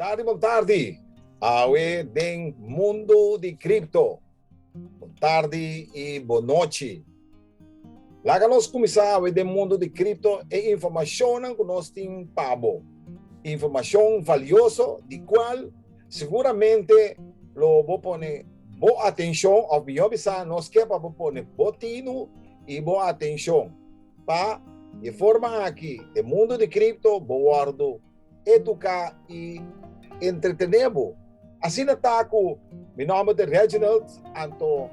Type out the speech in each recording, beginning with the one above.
Boa tarde. Awe den mundo de cripto. Boa tarde e boa noite. Lá que nós começamos do mundo de cripto é informação que nós temos pabo. Informação valiosa, de qual seguramente lo vou pôr boa atenção ao meu bisa, nós quer para pôr botino e boa atenção para de forma aqui de mundo de cripto, boardo, educar e entretener. Assim está com meu nome é Reginald, então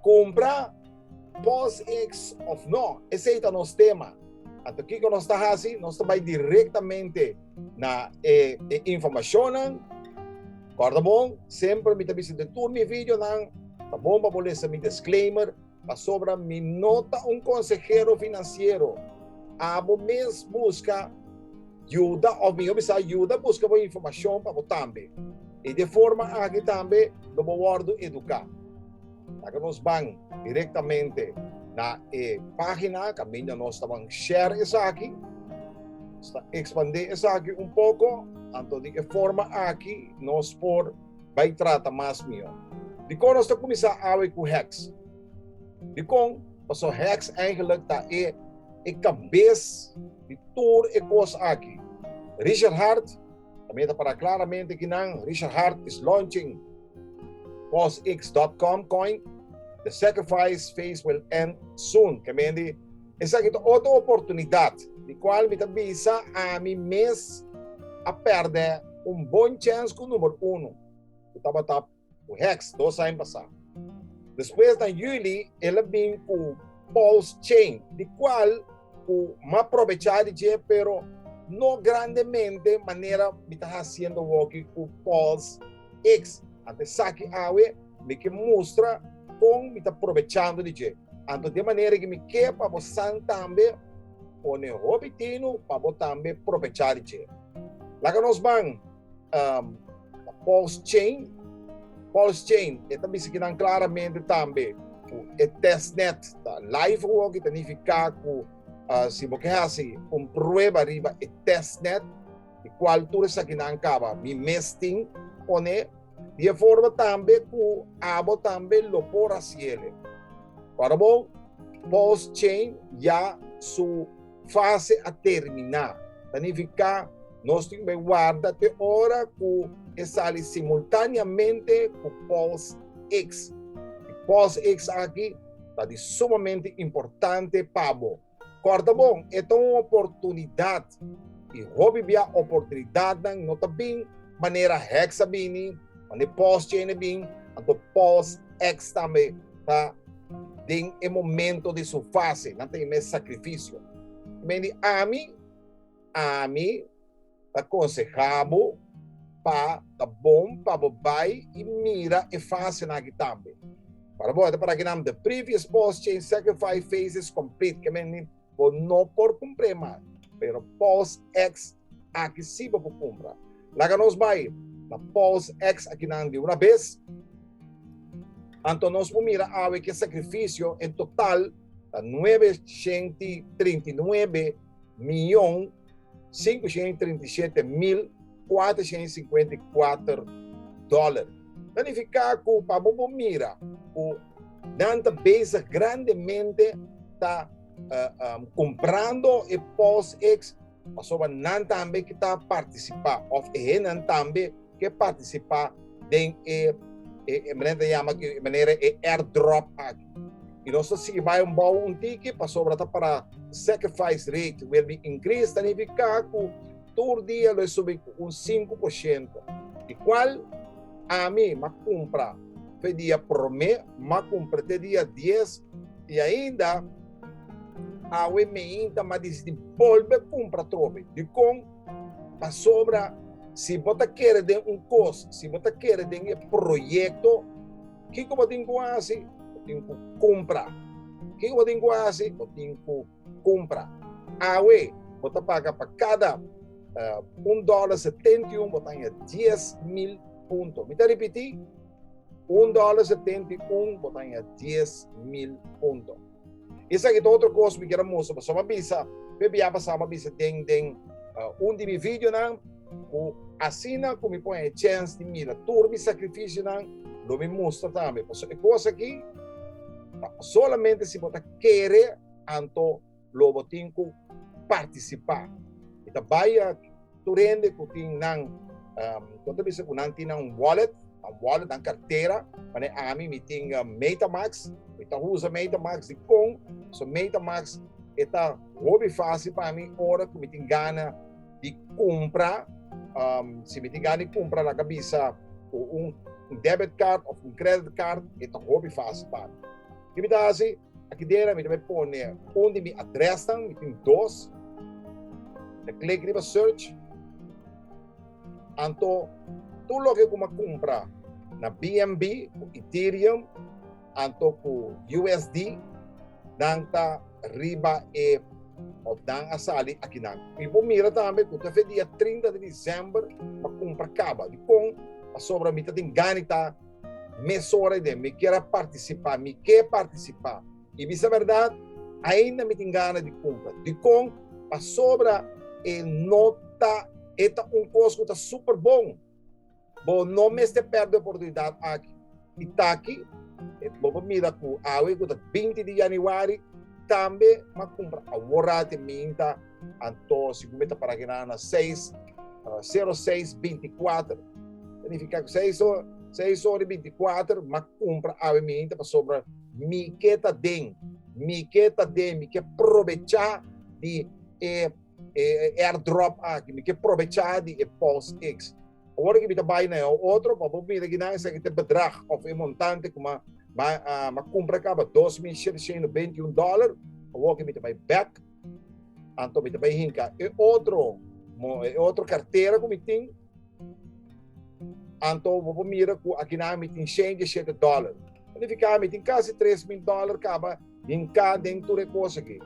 comprar POSX of no, esse é o nosso tema. Então, o que nós estamos fazendo? Nós estamos diretamente na informação. Corda bom? Sempre me tabisa de todo meu vídeo, tá bom para poder ser meu disclaimer, para sobre me nota consejero financeiro. Abo mesmo busca ajuda, ou me obisa ajuda, busca boa informação para você também. E de forma aqui também, do bordo educar. Aqui nós vamos diretamente na página, que nós estamos share isso aqui, expandir isso aqui pouco, então de que forma aqui nós vai tratar mais meu. De como nós começar a ver com Hex. De como o Hex eigenlijk está cabeça de toda a coisa aqui. Richard Heart, também está para claramente que não, Richard Heart is launching POSX.com coin. The sacrifice phase will end soon. Kamendi, essa aqui é outra oportunidade, de qual me avisa a mim mesmo a perder bom chance com o número 1. Eu estava o Hex, 2 anos passados. Depois, em julho, ele vem com Pulse Chain, de qual o me aproveitar de pero não grandemente maneira me está fazendo o que com Pulse X. Até saque awe me que mostra como me está aproveitando de jeito. Então, de maneira que me quer para você também pôr o objetivo para você também aproveitar de jeito. Lá que nós vamos Pulse Chain, é também se quer claramente também o testnet, tá? Live work, que significa que se você faz prova arriba o testnet, de qual tudo isso aqui não acaba, me mesting, pone de forma também que abo também lo por hacer. Para bom, post-chain já sua fase a terminar. Significa nós temos que guardar até hora que sai simultaneamente com POSX. POSX aqui está de sumamente importante para você. Corta bom, é uma oportunidade. E hobby a oportunidade não está bem maneira hexabini, maneira post-chain bem, então POSX também está em momento de sua fase, não tem mais sacrifício. A mim, aconselhamos para tá bom para vai e mira e fácil aqui também. Para que não the previous post-chain sacrifice phases complete, que não por cumprir mais, pero POSX aqui sim para cumprir. Lá que nós vai na POSX aqui não de uma vez, então nós vamos mirar a ver que sacrifício em total está 939 milhões 537 mil 454 dólares. Significa que para você mirar o database grandemente está comprando e POSX, mas não também que está participando, ou não também que participa em maneira airdrop aqui. E nós se vai bom ticket para sacrifice rate will be increased, significa que todo dia ele sube 5%. E qual a mim me compra foi dia por mês, me compra até dia 10 e ainda a me ainda me desenvolve compra trobe. De com para sobra, se você quer de curso, se você quer de projeto, o que você tem que fazer? Tem que comprar. O que você tem que fazer? Tem que comprar. Você paga para cada $1.71, você tem 10 mil pontos. Me repetir? $1.71, você tem 10 mil pontos. Isso aqui é outra coisa que eu quero mostrar. Só uma visa, bebia passar uma visa tem de meu vídeo, Assim na como põe a chance de mira turbi sacrifício não lo me mostra também. Porque é coisa aqui solamente se você querer anto lo botinco participar. Então vai a turende que tem nang quando bisa ko nanti nang wallet ang carteira para a mim tem MetaMask. Então usa MetaMask de com so MetaMask está hobby fácil para mim hora que me tem gana de comprar se me tem gana de comprar na cabeça um debit card ou credit card está hobby fácil para mim. Que me dá assim aqui dentro me põe onde me adressa me tem dois clique em search anto tudo que como compra na BNB, Ethereum, anto com USD, danta riba e o dan asali aqui não. E vou mirar também que até dia 30 de dezembro para comprar caba. De com a sobra mita tem ganita mesora de me quer participar. E bisa verdade ainda me tem gana de compra. De com a sobra e nota eta custo tá super bom. Bom, não me este perde a oportunidade aqui. E tá aqui, vou mirar com a 20 de janeiro, também uma compra a borrate minta, então se cometa para que na 0624, significa 6 horas 24, uma compra a minta para sobra me que aproveitar de airdrop aqui, me que aproveitar de Pulse X. Agora que me trabalha na outro, para mim que não é que bedrag of montante como uma compra acaba $2.721, agora que me trabalha back, então me trabalha hinca e outro carteira que me tem, então vou mirar que aqui na me tem $7. Ele fica me tem quase $3.000 acaba hinca dentro de coisa aqui.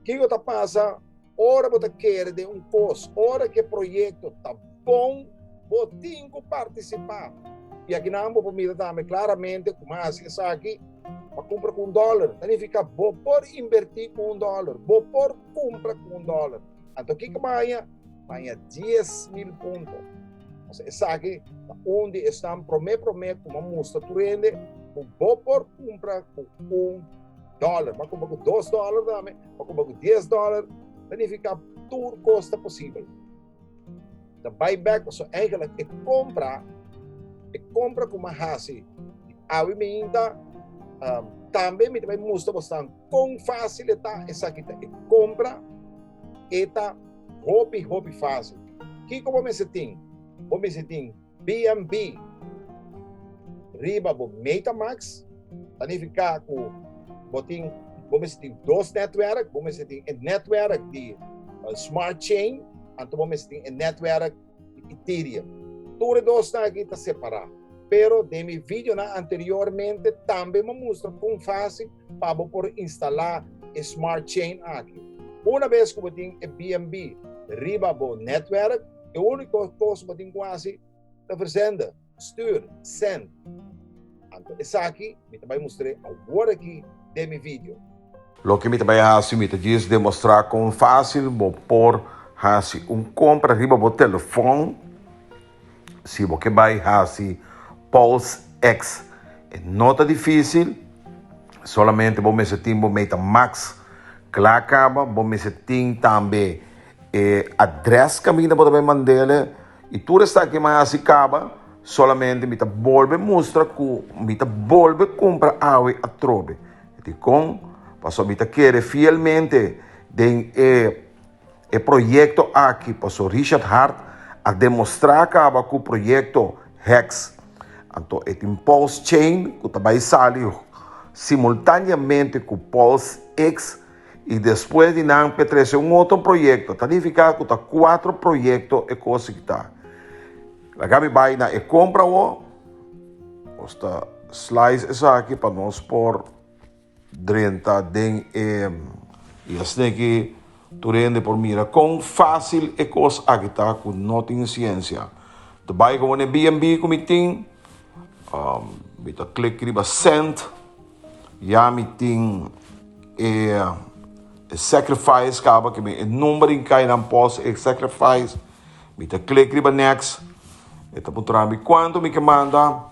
Que eu tá passa, hora você quer de custo, hora que o projeto tá bom vou ter que participar. E aqui não vou mirar também claramente como assim aqui para comprar com $1. Significa vou por invertir com $1, vou por comprar com $1. Então o que ganha? Ganha 10.000 pontos. Essa aqui onde estão promete como mostra tu rende, vou por comprar com $1. Mas comprar com $2 também, mas comprar com $10. Significa tudo custa possível. De buyback, so eigenlijk ik compra com uma hasi. A minha também me também mostra bastante com facilidade essa aqui e compra eta hobby fácil. Que como me setim? Como me setim BNB riba bo MetaMask, significa com botin como se tem dois network, como se tem network de Smart Chain. Então vamos ter um network de Ethereum. Tudo dois está aqui está separado. Pero de meu vídeo anteriormente também me mostra como fácil para por instalar Smart Chain aqui. Uma vez que eu tenho o BNB riba do network, a única coisa que eu tenho quase é versenda, stuur, send. Então essa aqui eu também mostrei agora aqui de meu vídeo. Lo que me também assim me diz demonstrar como fácil vou por hasi compra riba bo telefone se você vai hasi Pulse X não tá difícil solamente vou me sentir bo MetaMask claro acaba vou me sentir também address caminho para também mandar e tudo está aqui mais assim acaba solamente me tá volve mostra que me tá volve compra awe a trobe e com passou me tá querer fielmente de o projeto aqui, passou Richard Hart a demonstrar que o projeto Hex, então é um Pulse Chain que também saiu simultaneamente com o Pulse X e depois de não petrece outro projeto, significa que está 4 projetos e coisa que está. A Gabi vai na e compra o esta slice essa aqui para nós por 30 den e assim aqui tu rende por mira com fácil e coisa aqui tá com não tem ciência tu vai com o BNB como tem bita clique riba send já me tem sacrifice acaba que me número em cai não posso sacrifice Mita click riba next. Ito po trami. Quanto mi que manda?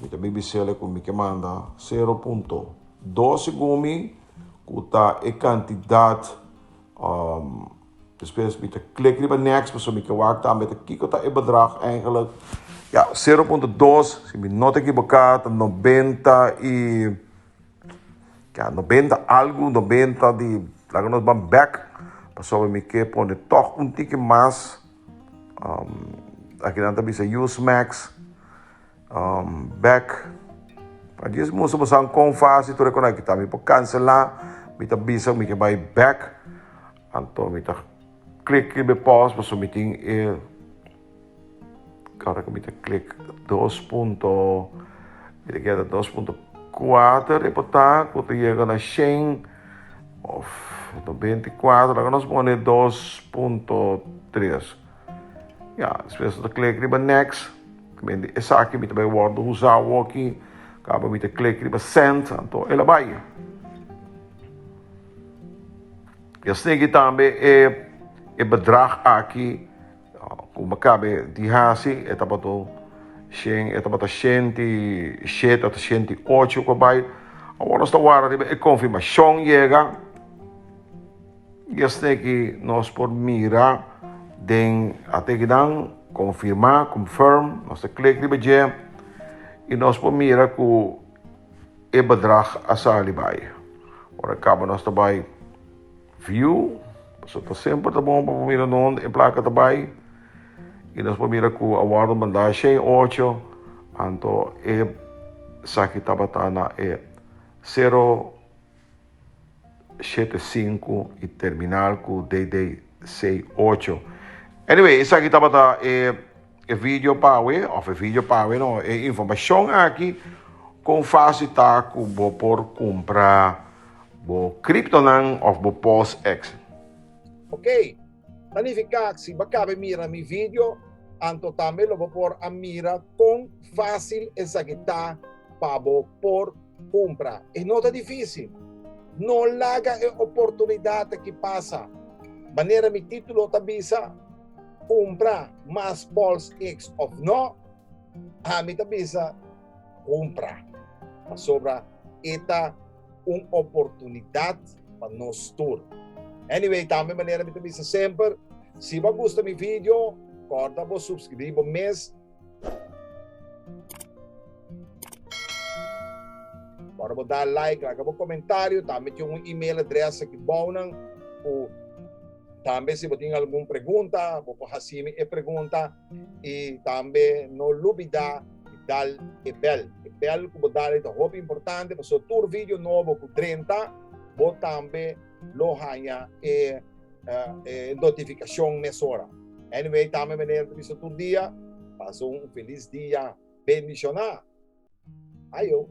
Mita bibisele kung mi que manda 0.12 gumi. Kuta e quantidad. Depois mita click riba next. So mi que wakta. Mita kiko ta e bedrag eigenlijk. Ja, 0.2. Si mi not equivocado. 90 e... Ja, 90 algo, 90 die lagen nos van back. Pasó mi que pone toch un tique más. Aqui não também se use max. Back. Para dias mo sa com fase tu reconai kita mi po cancelar, mi ta bisa mi que vai back. Anto mi ta click be pause, pasó mi ting e cara que mi ta click 2. Mi ta 2.4 e botar, quando chega na 100 of 24, agora nós vamos 2.3. Ja, depois de click riba next, essa aqui me também word usar aqui, acaba me click riba send, então ela vai. E assim que também é bedrag aqui, como cabe de hasi, é tapato 107 ou 108 ko bay. Agora nós estamos agora a confirmação chega. E assim que nós por mira den até que dan confirmar, confirm, nós click riba je e nós por mira que é bedrag asali bay. Ora acaba nós também view, so tá sempre tá bom para mira não em placa também. E nós mira que o award mandar 108, anto saki tabatana 075 e terminal com DD68. Anyway, essa aqui tabata vídeo pawe, of vídeo pawe, no, informação aqui com facilitar que vou por comprar o Cryptonan of o POSX. Ok. Planificar se bacabe mira mi video, anto também lo vou por a mira com fácil executar para por comprar. E não é difícil. Não larga a oportunidade que passa. Maneira mi título tabisa comprar mais Pulse X of no, a mi tabisa comprar. Sobra esta uma oportunidade para nós todos. Anyway, também maneira me tabisa sempre. Se você gosta do meu vídeo, corta para subscrever o mês. Para dar like, like, comentário. Também tem um e-mail adressa que bonam. Também se você tem alguma pergunta, você fazer a pergunta. E também não olvida de dar o bell. O bell que você dá é muito importante. Porque se o vídeo novo com 30, você também lo ganha notificação nessa hora. Anyway, também maneira de todo dia. Passou um feliz dia. Bendicionar. Ayo.